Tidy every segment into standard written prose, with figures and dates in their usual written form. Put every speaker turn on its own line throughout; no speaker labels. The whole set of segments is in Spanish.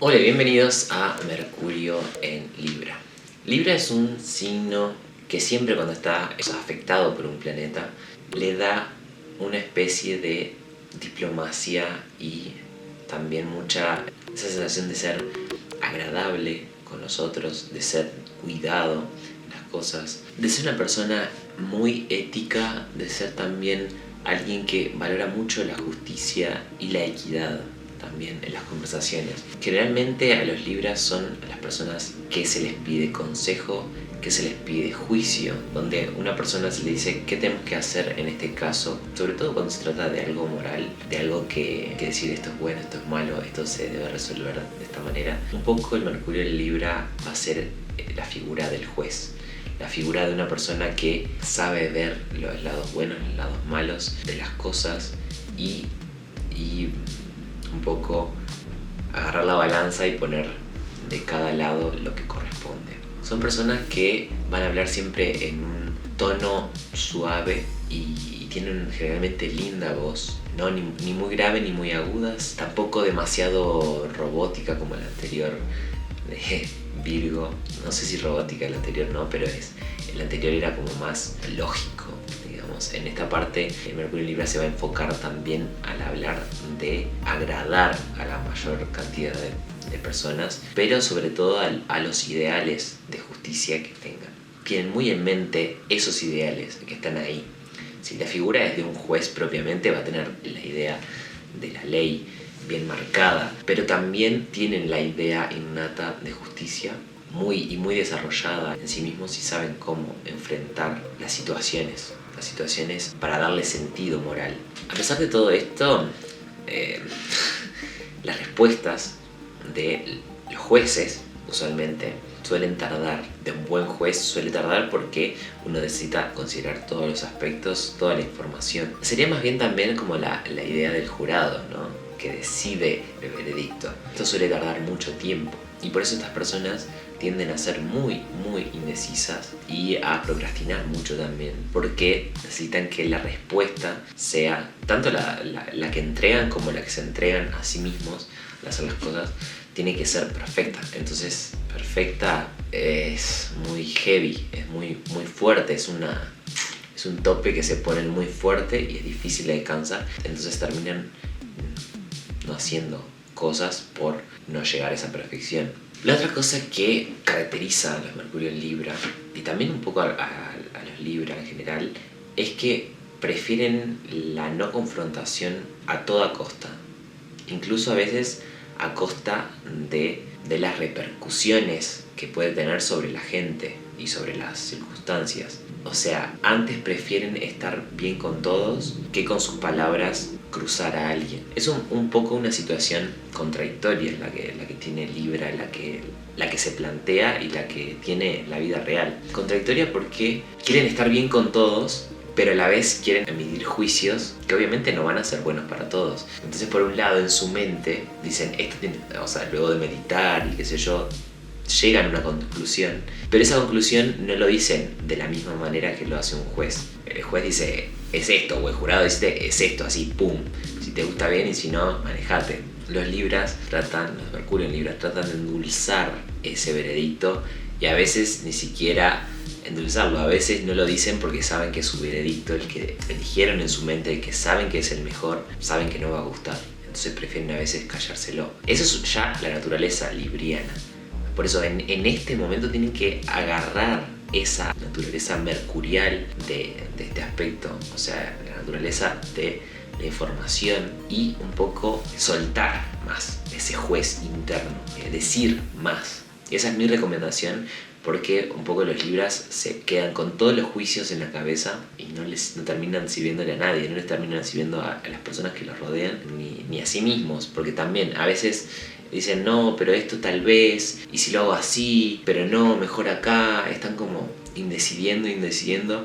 Hola, bienvenidos a Mercurio en Libra. Libra es un signo que siempre cuando está afectado por un planeta le da una especie de diplomacia y también esa sensación de ser agradable con los otros, de ser cuidado las cosas, de ser una persona muy ética, de ser también alguien que valora mucho la justicia y la equidad también en las conversaciones. Generalmente a los Libras son las personas que se les pide consejo, que se les pide juicio, donde una persona se le dice qué tenemos que hacer en este caso, sobre todo cuando se trata de algo moral, de algo que decir esto es bueno, esto es malo, esto se debe resolver de esta manera. Un poco el Mercurio en Libra va a ser la figura del juez, la figura de una persona que sabe ver los lados buenos, los lados malos de las cosas y un poco agarrar la balanza y poner de cada lado lo que corresponde. Son personas que van a hablar siempre en un tono suave y tienen generalmente linda voz, no ni muy grave ni muy agudas, tampoco demasiado robótica como la anterior de Virgo. No sé si robótica el anterior no, pero el anterior era como más lógico. En esta parte el Mercurio en Libra se va a enfocar también al hablar de agradar a la mayor cantidad de personas, pero sobre todo a los ideales de justicia que tengan. Tienen muy en mente esos ideales que están ahí. Si la figura es de un juez propiamente, va a tener la idea de la ley bien marcada, pero también tienen la idea innata de justicia muy desarrollada en sí mismos y saben cómo enfrentar las situaciones para darle sentido moral. A pesar de todo esto, las respuestas de los jueces usualmente suelen tardar. De un buen juez suele tardar porque uno necesita considerar todos los aspectos, toda la información. Sería más bien también como la idea del jurado, ¿no?, que decide el veredicto. Esto suele tardar mucho tiempo y por eso estas personas tienden a ser muy indecisas y a procrastinar mucho también, porque necesitan que la respuesta sea tanto la que entregan como la que se entregan a sí mismos al hacer las cosas, tiene que ser perfecta. Entonces perfecta es muy heavy, es muy fuerte, es un tope que se ponen muy fuerte y es difícil de alcanzar. Entonces terminan no haciendo cosas por no llegar a esa perfección. La otra cosa que caracteriza a los Mercurio en Libra, y también un poco a los Libra en general, es que prefieren la no confrontación a toda costa, incluso a veces a costa de las repercusiones que puede tener sobre la gente y sobre las circunstancias. O sea, antes prefieren estar bien con todos que con sus palabras cruzar a alguien. Es un poco una situación contradictoria la que tiene Libra, la que se plantea y la que tiene la vida real. Contradictoria porque quieren estar bien con todos, pero a la vez quieren emitir juicios que obviamente no van a ser buenos para todos. Entonces, por un lado, en su mente dicen, luego de meditar y qué sé yo, llegan a una conclusión, pero esa conclusión no lo dicen de la misma manera que lo hace un juez. El juez dice, es esto, o el jurado dice, es esto, así, pum. Si te gusta bien y si no, manejate. Los Mercurio en Libra tratan de endulzar ese veredicto y a veces ni siquiera endulzarlo. A veces no lo dicen porque saben que es su veredicto, el que eligieron en su mente, el que saben que es el mejor, saben que no va a gustar. Entonces prefieren a veces callárselo. Eso es ya la naturaleza libriana. Por eso en este momento tienen que agarrar esa naturaleza mercurial de este aspecto, o sea, la naturaleza de la información, y un poco soltar más ese juez interno, decir más. Esa es mi recomendación, porque un poco los Libras se quedan con todos los juicios en la cabeza y no terminan sirviéndole a nadie, no les terminan sirviendo a las personas que los rodean ni a sí mismos, porque también a veces dicen, no, pero esto tal vez, y si lo hago así, pero no, mejor acá. Están como indecidiendo,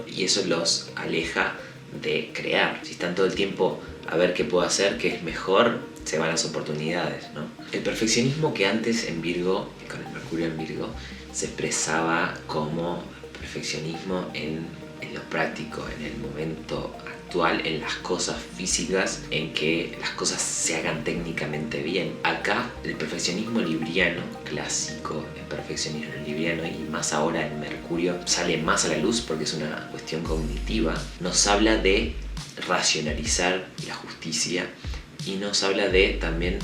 y eso los aleja de crear. Si están todo el tiempo a ver qué puedo hacer, qué es mejor, se van las oportunidades, ¿no? El perfeccionismo que antes en Virgo, con el Mercurio en Virgo, se expresaba como perfeccionismo en lo práctico, en el momento actual en las cosas físicas, en que las cosas se hagan técnicamente bien. Acá el perfeccionismo libriano, clásico, el perfeccionismo libriano, y más ahora en Mercurio, sale más a la luz porque es una cuestión cognitiva. Nos habla de racionalizar la justicia y nos habla de también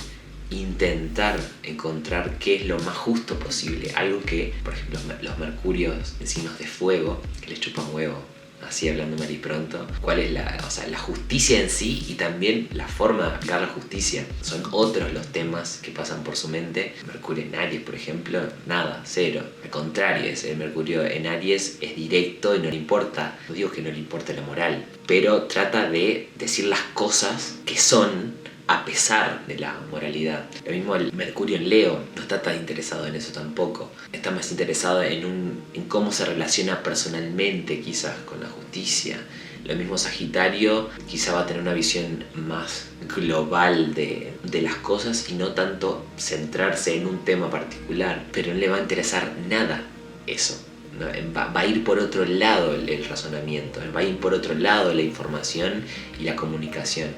intentar encontrar qué es lo más justo posible. Algo que, por ejemplo, los mercurios en signos de fuego, que les chupan huevo, así hablando mal y pronto, cuál es la justicia en sí, y también la forma de aplicar la justicia. Son otros los temas que pasan por su mente. Mercurio en Aries, por ejemplo, nada, cero. Al contrario, el Mercurio en Aries es directo y no le importa, no digo que no le importe la moral, pero trata de decir las cosas que son a pesar de la moralidad. Lo mismo el Mercurio en Leo, no está tan interesado en eso tampoco. Está más interesado en cómo se relaciona personalmente quizás con la justicia. Lo mismo Sagitario, quizá va a tener una visión más global de las cosas y no tanto centrarse en un tema particular. Pero no le va a interesar nada eso. Va a ir por otro lado el razonamiento, va a ir por otro lado la información y la comunicación.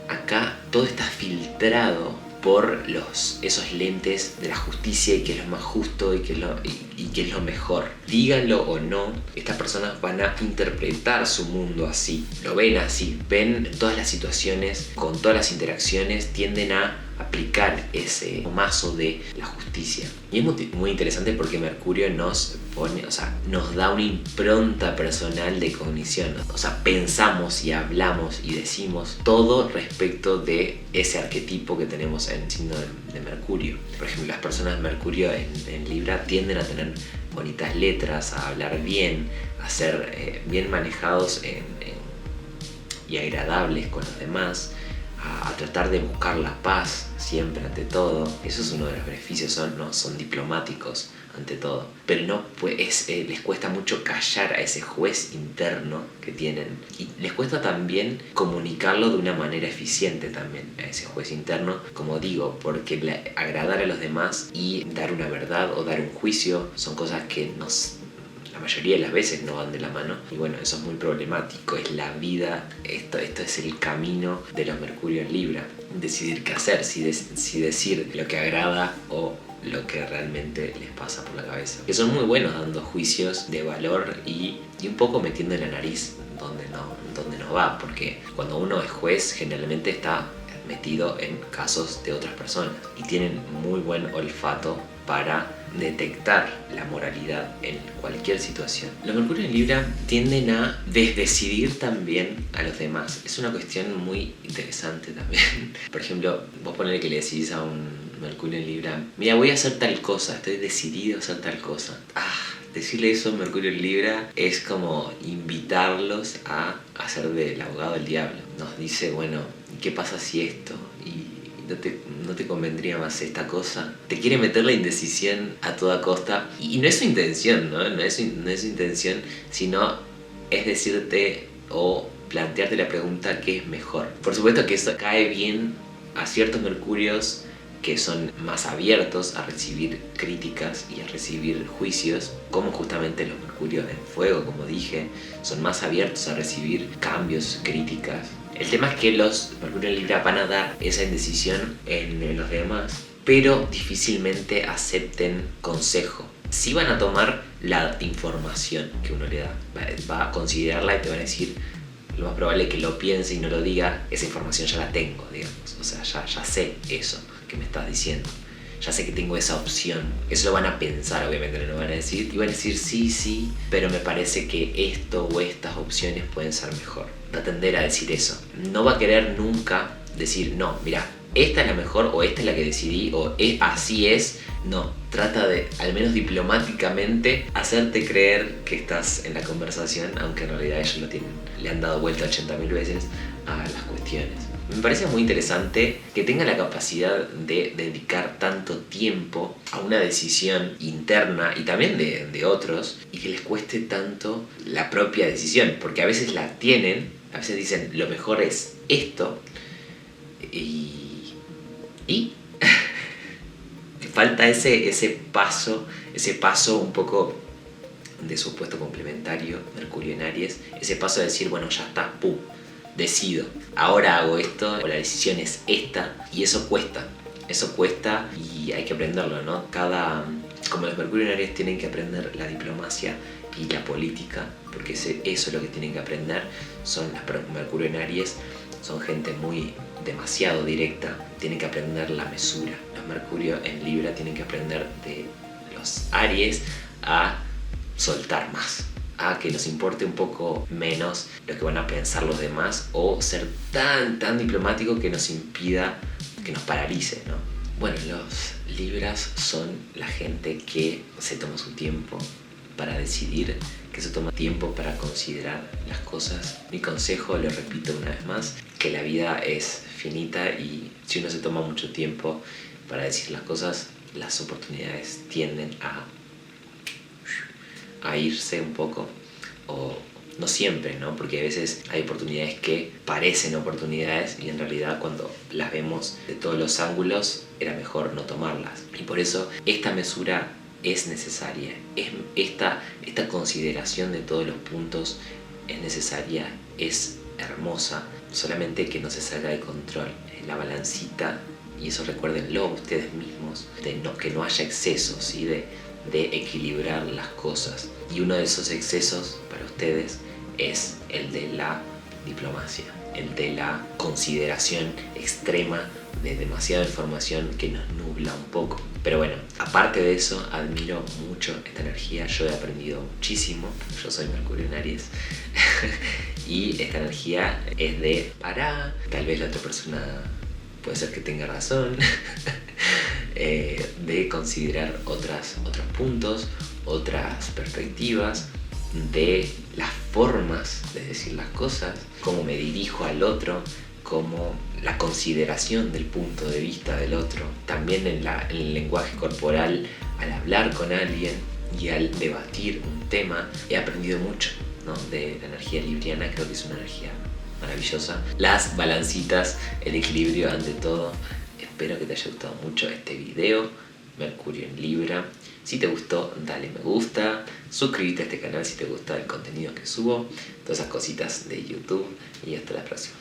Acá todo está filtrado por esos lentes de la justicia y qué es lo más justo y qué es lo mejor. Díganlo o no, estas personas van a interpretar su mundo así, lo ven así, ven todas las situaciones, con todas las interacciones, tienden a aplicar ese mazo de la justicia. Y es muy interesante porque Mercurio nos da una impronta personal de cognición. Pensamos y hablamos y decimos todo respecto de ese arquetipo que tenemos en el signo de Mercurio. Por ejemplo, las personas de Mercurio en Libra tienden a tener bonitas letras, a hablar bien, a ser bien manejados y agradables con los demás, a tratar de buscar la paz siempre ante todo. Eso es uno de los beneficios, son diplomáticos ante todo, pero les cuesta mucho callar a ese juez interno que tienen, y les cuesta también comunicarlo de una manera eficiente también a ese juez interno, como digo, porque agradar a los demás y dar una verdad o dar un juicio son cosas que la mayoría de las veces no van de la mano, y bueno, eso es muy problemático. Es la vida, esto es el camino de los Mercurio en Libra, decidir qué hacer, si decir lo que agrada o lo que realmente les pasa por la cabeza, que son muy buenos dando juicios de valor y un poco metiendo la nariz donde no va, porque cuando uno es juez generalmente está metido en casos de otras personas y tienen muy buen olfato para detectar la moralidad en cualquier situación. Los Mercurio en Libra tienden a desdecidir también a los demás. Es una cuestión muy interesante también. Por ejemplo, vos ponele que le decís a un Mercurio en Libra: mira, voy a hacer tal cosa, estoy decidido a hacer tal cosa. Decirle eso a Mercurio en Libra es como invitarlos a hacer del abogado del diablo. Nos dice, bueno, ¿qué pasa si esto? Y no te convendría más esta cosa. Te quiere meter la indecisión a toda costa, y no es su intención, no es su intención, sino es decirte o plantearte la pregunta: ¿qué es mejor? Por supuesto que eso cae bien a ciertos Mercurios que son más abiertos a recibir críticas y a recibir juicios, como justamente los Mercurios en Fuego, como dije, son más abiertos a recibir cambios, críticas. El tema es que los Mercurio en Libra van a dar esa indecisión en los demás, pero difícilmente acepten consejo. Sí van a tomar la información que uno le da, va a considerarla y te van a decir, lo más probable es que lo piense y no lo diga: esa información ya la tengo, digamos. Ya sé eso que me estás diciendo. Ya sé que tengo esa opción. Eso lo van a pensar, obviamente no lo van a decir. Y van a decir sí, pero me parece que esto o estas opciones pueden ser mejor. Va a tender a decir eso. No va a querer nunca decir, no, mira, esta es la mejor, o esta es la que decidí, o así es. No, trata de, al menos diplomáticamente, hacerte creer que estás en la conversación, aunque en realidad ellos le han dado vuelta 80.000 veces a las cuestiones. Me parece muy interesante que tenga la capacidad de dedicar tanto tiempo a una decisión interna y también de otros, y que les cueste tanto la propia decisión, porque a veces la tienen, a veces dicen lo mejor es esto, y falta ese paso un poco de su opuesto complementario, Mercurio en Aries, ese paso de decir, bueno, ya está, pum, decido, ahora hago esto, o la decisión es esta, y eso cuesta y hay que aprenderlo, ¿no? Como los Mercurio en Aries tienen que aprender la diplomacia y la política, porque eso es lo que tienen que aprender. Mercurio en Aries son gente demasiado directa, tienen que aprender la mesura. Los Mercurio en Libra tienen que aprender de los Aries a soltar más, a que nos importe un poco menos lo que van a pensar los demás, o ser tan diplomático que nos impida, que nos paralice, ¿no? Bueno, los Libras son la gente que se toma su tiempo para decidir, que se toma tiempo para considerar las cosas. Mi consejo, lo repito una vez más, que la vida es finita y si uno se toma mucho tiempo para decir las cosas, las oportunidades tienden a irse un poco, o no siempre, ¿no? Porque a veces hay oportunidades que parecen oportunidades y en realidad cuando las vemos de todos los ángulos era mejor no tomarlas. Y por eso esta mesura es necesaria, esta consideración de todos los puntos es necesaria, es hermosa, solamente que no se salga de control. La balancita, y eso recuérdenlo ustedes mismos, que no haya excesos, ¿sí? de equilibrar las cosas. Y uno de esos excesos para ustedes es el de la diplomacia, el de la consideración extrema de demasiada información que nos nubla un poco. Pero bueno, aparte de eso, admiro mucho esta energía. Yo he aprendido muchísimo. Yo soy Mercurio en Aries. Y esta energía es de tal vez la otra persona puede ser que tenga razón, de considerar otros puntos, otras perspectivas, de las formas de decir las cosas, cómo me dirijo al otro, como la consideración del punto de vista del otro, también en el lenguaje corporal, al hablar con alguien y al debatir un tema. He aprendido mucho, ¿no? De la energía libriana, creo que es una energía maravillosa. Las balancitas, el equilibrio ante todo. Espero que te haya gustado mucho este video, Mercurio en Libra. Si te gustó, dale me gusta, suscríbete a este canal si te gusta el contenido que subo, todas esas cositas de YouTube, y hasta la próxima.